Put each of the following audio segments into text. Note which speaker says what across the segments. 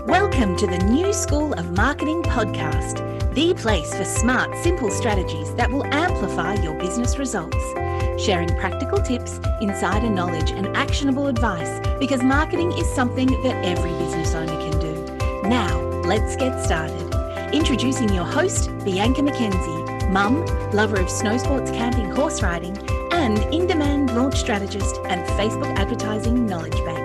Speaker 1: Welcome to the New School of Marketing podcast, the place for smart, simple strategies that will amplify your business results. Sharing practical tips, insider knowledge, and actionable advice because marketing is something that every business owner can do. Now, let's get started. Introducing your host, Bianca McKenzie, mum, lover of snow sports, camping, horse riding, and in-demand launch strategist and Facebook advertising knowledge bank.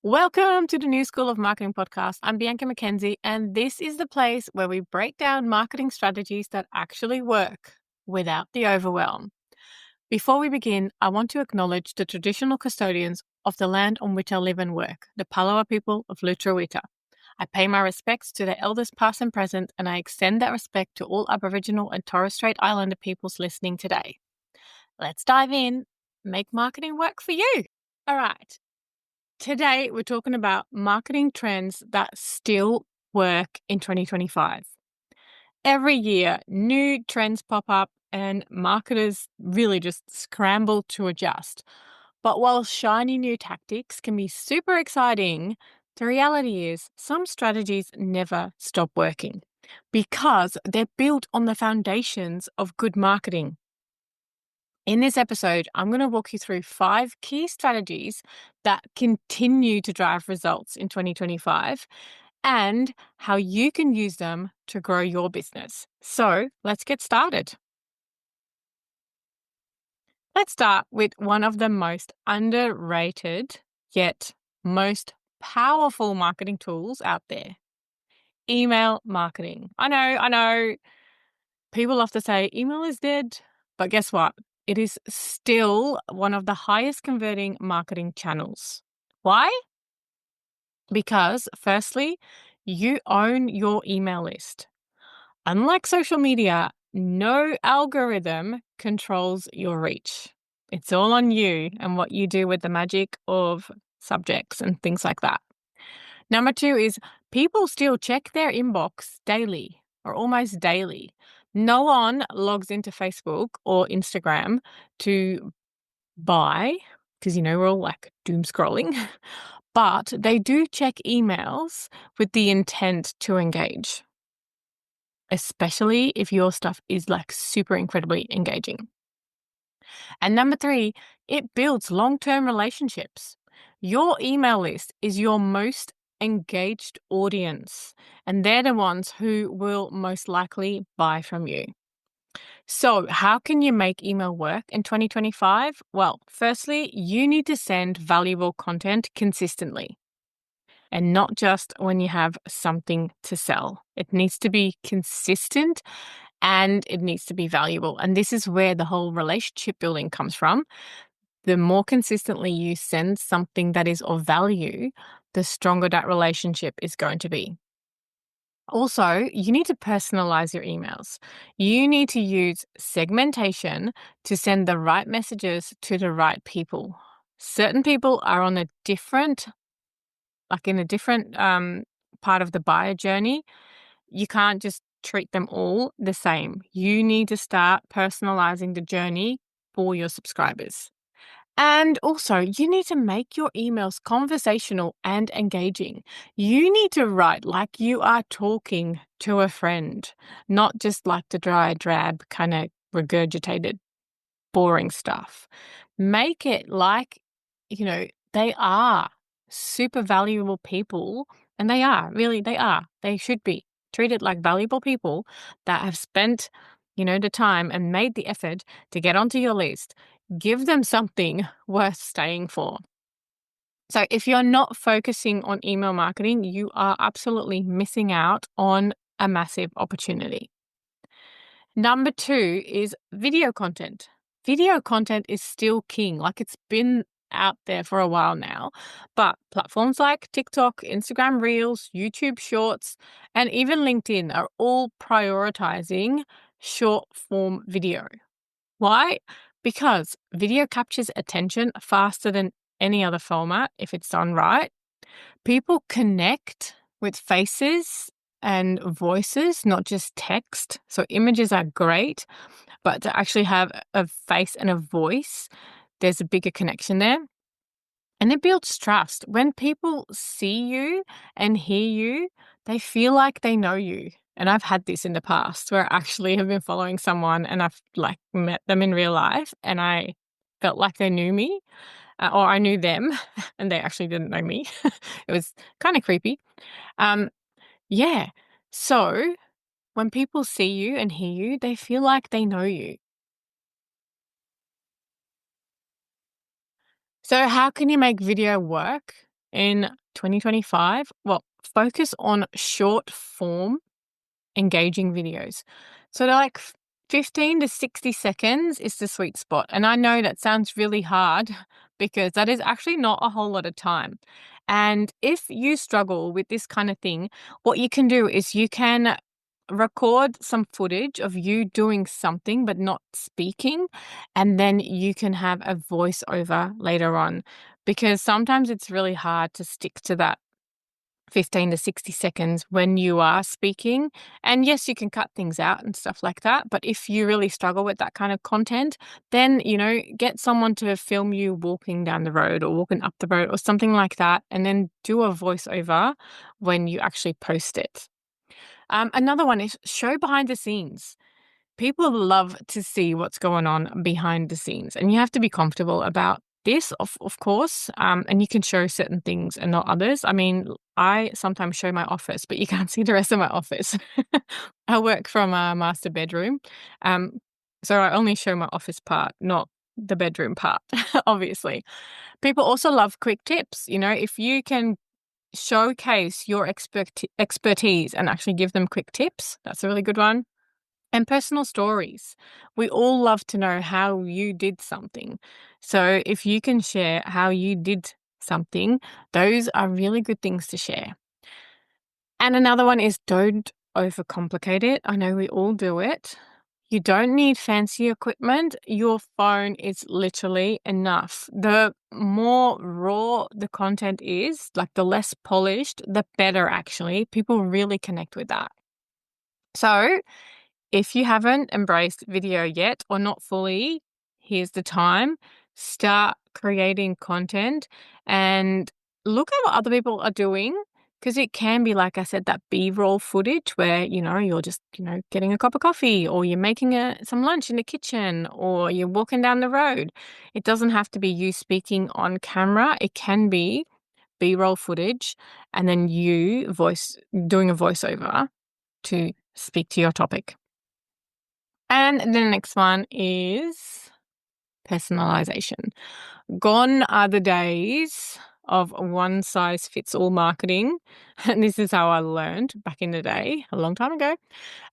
Speaker 2: Welcome to the New School of Marketing podcast. I'm Bianca McKenzie, and this is the place where we break down marketing strategies that actually work without the overwhelm. Before we begin, I want to acknowledge the traditional custodians of the land on which I live and work, the Palawa people of Lutruwita. I pay my respects to the elders past and present, and I extend that respect to all Aboriginal and Torres Strait Islander peoples listening today. Let's dive in. Make marketing work for you. All right. Today, we're talking about marketing trends that still work in 2025. Every year, new trends pop up and marketers really just scramble to adjust. But while shiny new tactics can be super exciting, the reality is some strategies never stop working because they're built on the foundations of good marketing. In this episode, I'm going to walk you through 5 key strategies that continue to drive results in 2025 and how you can use them to grow your business. So let's get started. Let's start with one of the most underrated yet most powerful marketing tools out there, email marketing. I know. People love to say email is dead, but guess what? It is still one of the highest converting marketing channels. Why? Because firstly, you own your email list. Unlike social media, no algorithm controls your reach. It's all on you and what you do with the magic of subjects and things like that. Number 2 is people still check their inbox daily or almost daily. No one logs into Facebook or Instagram to buy, because, we're all like doom scrolling, but they do check emails with the intent to engage, especially if your stuff is like super incredibly engaging. And number 3, it builds long-term relationships. Your email list is your most engaged audience, and they're the ones who will most likely buy from you. So how can you make email work in 2025? Well, firstly, you need to send valuable content consistently and not just when you have something to sell. It needs to be consistent and it needs to be valuable. And this is where the whole relationship building comes from. The more consistently you send something that is of value, the stronger that relationship is going to be. Also, you need to personalize your emails. You need to use segmentation to send the right messages to the right people. Certain people are on in a different part of the buyer journey. You can't just treat them all the same. You need to start personalizing the journey for your subscribers. And also, you need to make your emails conversational and engaging. You need to write like you are talking to a friend, not just like the dry, drab, kind of regurgitated, boring stuff. Make it like, they are super valuable people, and they are. They should be treated like valuable people that have spent, the time and made the effort to get onto your list. Give them something worth staying for. So if you're not focusing on email marketing, you are absolutely missing out on a massive opportunity. Number 2 is video content. Video content is still king. Like, it's been out there for a while now, but platforms like TikTok, Instagram Reels, YouTube Shorts, and even LinkedIn are all prioritizing short form video. Why? Because video captures attention faster than any other format if it's done right. People connect with faces and voices, not just text. So images are great, but to actually have a face and a voice, there's a bigger connection there. And it builds trust. When people see you and hear you, they feel like they know you. And I've had this in the past where I actually have been following someone and I've like met them in real life and I felt like they knew me, or I knew them and they actually didn't know me. It was kind of creepy. Um, yeah. So when people see you and hear you, they feel like they know you. So how can you make video work in 2025? Well, focus on short form engaging videos. So they're like 15 to 60 seconds is the sweet spot. And I know that sounds really hard because that is actually not a whole lot of time. And if you struggle with this kind of thing, what you can do is you can record some footage of you doing something but not speaking, and then you can have a voiceover later on, because sometimes it's really hard to stick to that 15 to 60 seconds when you are speaking. And yes, you can cut things out and stuff like that. But if you really struggle with that kind of content, then, get someone to film you walking down the road or walking up the road or something like that. And then do a voiceover when you actually post it. Another one is show behind the scenes. People love to see what's going on behind the scenes, and you have to be comfortable about this, of course, and you can show certain things and not others. I mean, I sometimes show my office, but you can't see the rest of my office. I work from a master bedroom, um, so I only show my office part, not the bedroom part, obviously. People also love quick tips. If you can showcase your expertise and actually give them quick tips, that's a really good one. And personal stories. We all love to know how you did something. So if you can share how you did something, those are really good things to share. And another one is don't overcomplicate it. I know we all do it. You don't need fancy equipment. Your phone is literally enough. The more raw the content is, like the less polished, the better actually. People really connect with that. So if you haven't embraced video yet or not fully, here's the time. Start creating content and look at what other people are doing, because it can be, like I said, that B-roll footage where, you're just, getting a cup of coffee, or you're making some lunch in the kitchen, or you're walking down the road. It doesn't have to be you speaking on camera. It can be B-roll footage and then you doing a voiceover to speak to your topic. And the next one is personalisation. Gone are the days of one-size-fits-all marketing. And this is how I learned back in the day, a long time ago.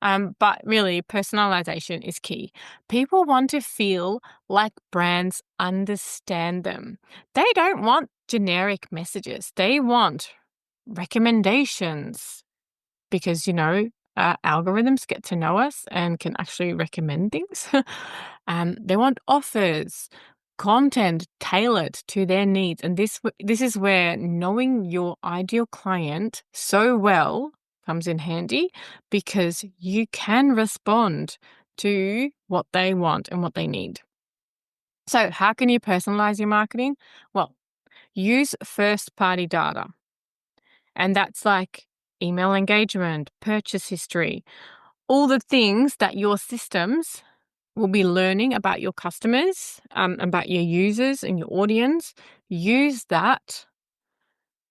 Speaker 2: But really, personalisation is key. People want to feel like brands understand them. They don't want generic messages. They want recommendations, because, algorithms get to know us and can actually recommend things. They want offers, content tailored to their needs. And this is where knowing your ideal client so well comes in handy, because you can respond to what they want and what they need. So how can you personalize your marketing? Well, use first-party data. And that's like email engagement, purchase history, all the things that your systems will be learning about your customers, about your users and your audience. Use that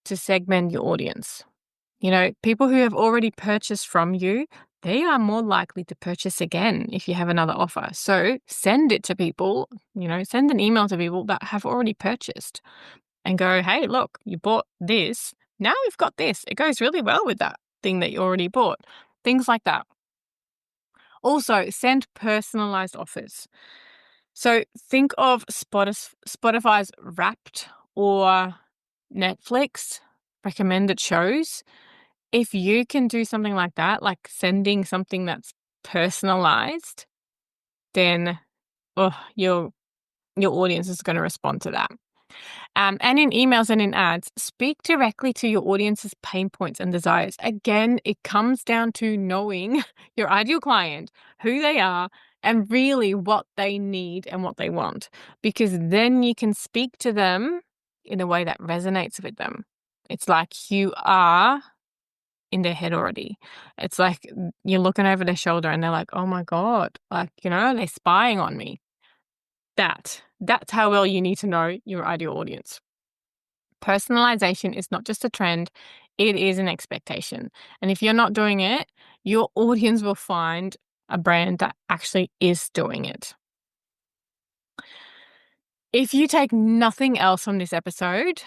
Speaker 2: to segment your audience. People who have already purchased from you, they are more likely to purchase again if you have another offer. So send it to people, send an email to people that have already purchased and go, hey, look, you bought this. Now we've got this. It goes really well with that thing that you already bought. Things like that. Also, send personalized offers. So think of Spotify's Wrapped or Netflix recommended shows. If you can do something like that, like sending something that's personalized, then your audience is going to respond to that. And in emails and in ads, speak directly to your audience's pain points and desires. Again, it comes down to knowing your ideal client, who they are, and really what they need and what they want. Because then you can speak to them in a way that resonates with them. It's like you are in their head already. It's like you're looking over their shoulder and they're like, oh my God, like, they're spying on me. That's how well you need to know your ideal audience. Personalization is not just a trend, it is an expectation. And if you're not doing it, your audience will find a brand that actually is doing it. If you take nothing else from this episode,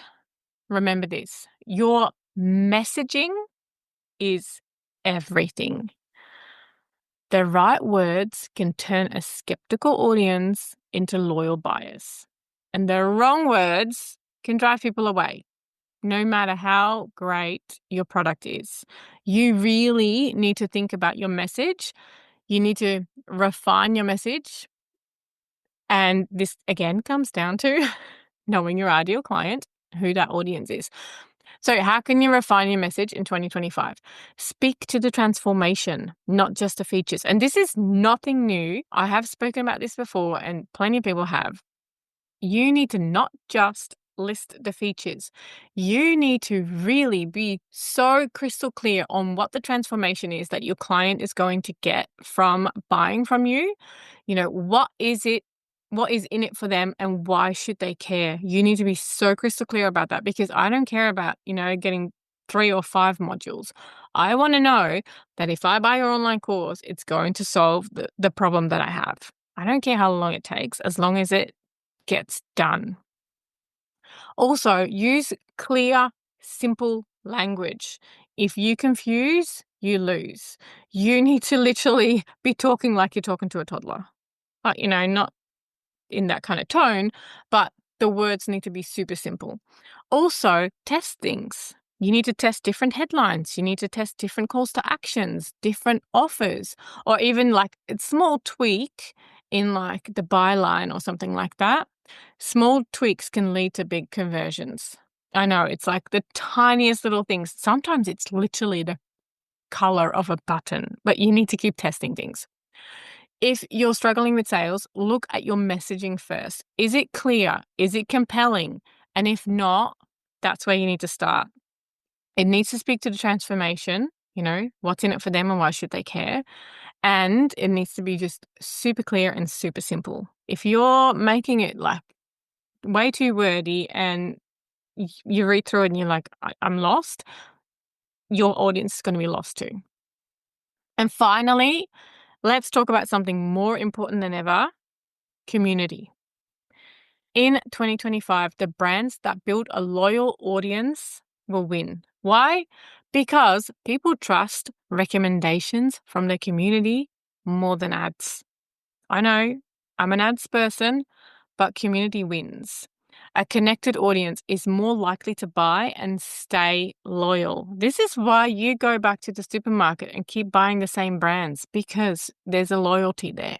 Speaker 2: remember this: your messaging is everything. The right words can turn a skeptical audience into loyal buyers, and the wrong words can drive people away, no matter how great your product is. You really need to think about your message. You need to refine your message. And this, again, comes down to knowing your ideal client, who that audience is. So how can you refine your message in 2025? Speak to the transformation, not just the features. And this is nothing new. I have spoken about this before, and plenty of people have. You need to not just list the features. You need to really be so crystal clear on what the transformation is that your client is going to get from buying from you. What is it? What is in it for them, and why should they care? You need to be so crystal clear about that, because I don't care about, getting 3 or 5 modules. I want to know that if I buy your online course, it's going to solve the problem that I have. I don't care how long it takes, as long as it gets done. Also, use clear, simple language. If you confuse, you lose. You need to literally be talking like you're talking to a toddler. But, not in that kind of tone, but the words need to be super simple. Also, test things. You need to test different headlines. You need to test different calls to actions, different offers, or even like a small tweak in like the byline or something like that. Small tweaks can lead to big conversions. I know, it's like the tiniest little things. Sometimes it's literally the color of a button, but you need to keep testing things. If you're struggling with sales, look at your messaging first. Is it clear? Is it compelling? And if not, that's where you need to start. It needs to speak to the transformation, what's in it for them and why should they care? And it needs to be just super clear and super simple. If you're making it like way too wordy and you read through it and you're like, I'm lost, your audience is going to be lost too. And finally, let's talk about something more important than ever: community. In 2025, the brands that build a loyal audience will win. Why? Because people trust recommendations from their community more than ads. I know, I'm an ads person, but community wins. A connected audience is more likely to buy and stay loyal. This is why you go back to the supermarket and keep buying the same brands, because there's a loyalty there.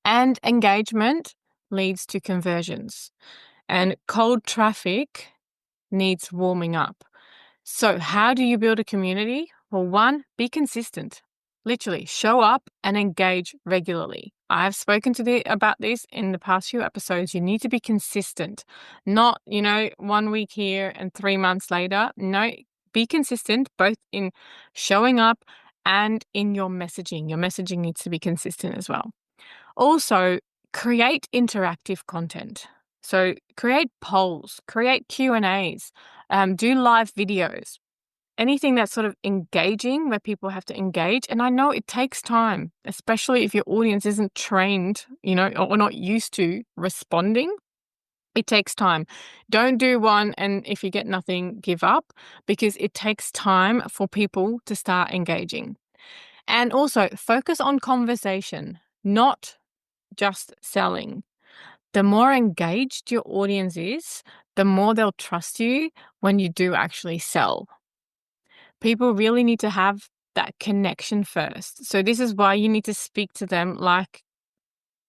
Speaker 2: And engagement leads to conversions, and cold traffic needs warming up. So how do you build a community? Well, 1, be consistent. Literally, show up and engage regularly. I've spoken about this in the past few episodes. You need to be consistent, not, 1 week here and 3 months later. No, be consistent both in showing up and in your messaging. Your messaging needs to be consistent as well. Also, create interactive content. So create polls, create Q&As, do live videos, anything that's sort of engaging, where people have to engage. And I know it takes time, especially if your audience isn't trained, or not used to responding. It takes time. Don't do one and if you get nothing, give up, because it takes time for people to start engaging. And also focus on conversation, not just selling. The more engaged your audience is, the more they'll trust you when you do actually sell. People really need to have that connection first. So this is why you need to speak to them like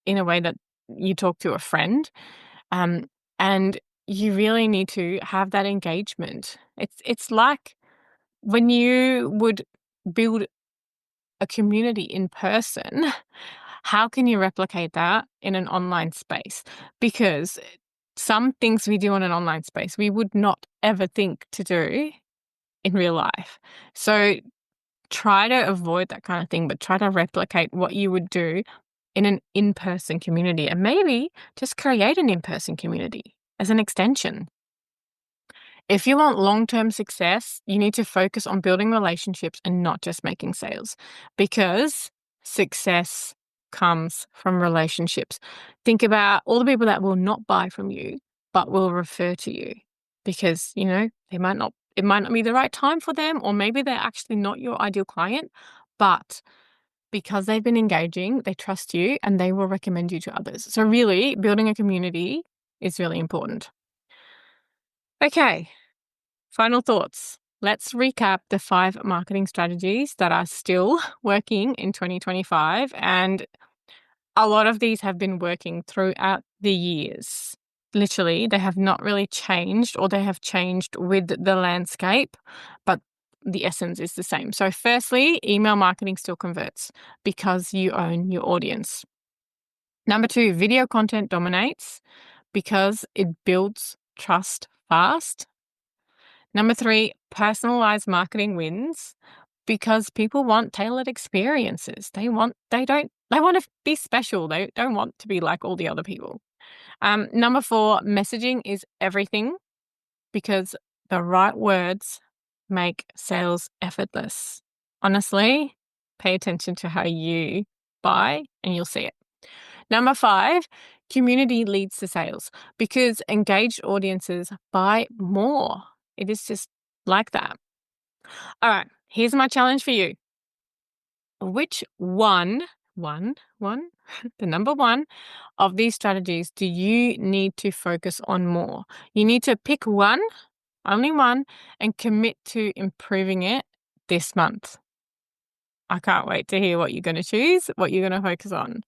Speaker 2: in a way that you talk to a friend. And you really need to have that engagement. It's like when you would build a community in person, how can you replicate that in an online space? Because some things we do on an online space we would not ever think to do in real life. So try to avoid that kind of thing, but try to replicate what you would do in an in-person community, and maybe just create an in-person community as an extension. If you want long-term success, you need to focus on building relationships and not just making sales, because success comes from relationships. Think about all the people that will not buy from you, but will refer to you because, it might not be the right time for them, or maybe they're actually not your ideal client, but because they've been engaging, they trust you and they will recommend you to others. So really, building a community is really important. Okay. Final thoughts. Let's recap the 5 marketing strategies that are still working in 2025. And a lot of these have been working throughout the years. Literally, they have not really changed, or they have changed with the landscape, but the essence is the same. So firstly, email marketing still converts because you own your audience. Number 2, video content dominates because it builds trust fast. Number 3, personalized marketing wins because people want tailored experiences. They want to be special. They don't want to be like all the other people. Number 4, messaging is everything because the right words make sales effortless. Honestly, pay attention to how you buy and you'll see it. Number 5, community leads to sales because engaged audiences buy more. It is just like that. All right, here's my challenge for you. Which one, the number 1 of these strategies do you need to focus on more? You need to pick one, only one, and commit to improving it this month. I can't wait to hear what you're going to choose, what you're going to focus on.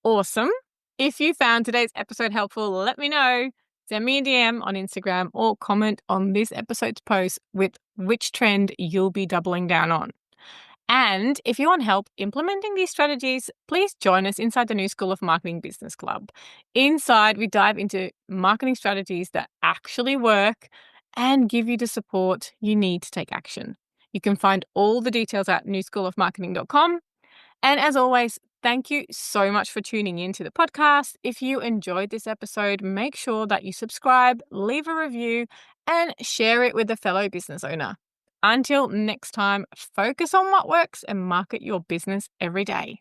Speaker 2: Awesome. If you found today's episode helpful, let me know. Send me a DM on Instagram or comment on this episode's post with which trend you'll be doubling down on. And if you want help implementing these strategies, please join us inside the New School of Marketing Business Club. Inside, we dive into marketing strategies that actually work and give you the support you need to take action. You can find all the details at newschoolofmarketing.com. And as always, thank you so much for tuning in to the podcast. If you enjoyed this episode, make sure that you subscribe, leave a review, and share it with a fellow business owner. Until next time, focus on what works and market your business every day.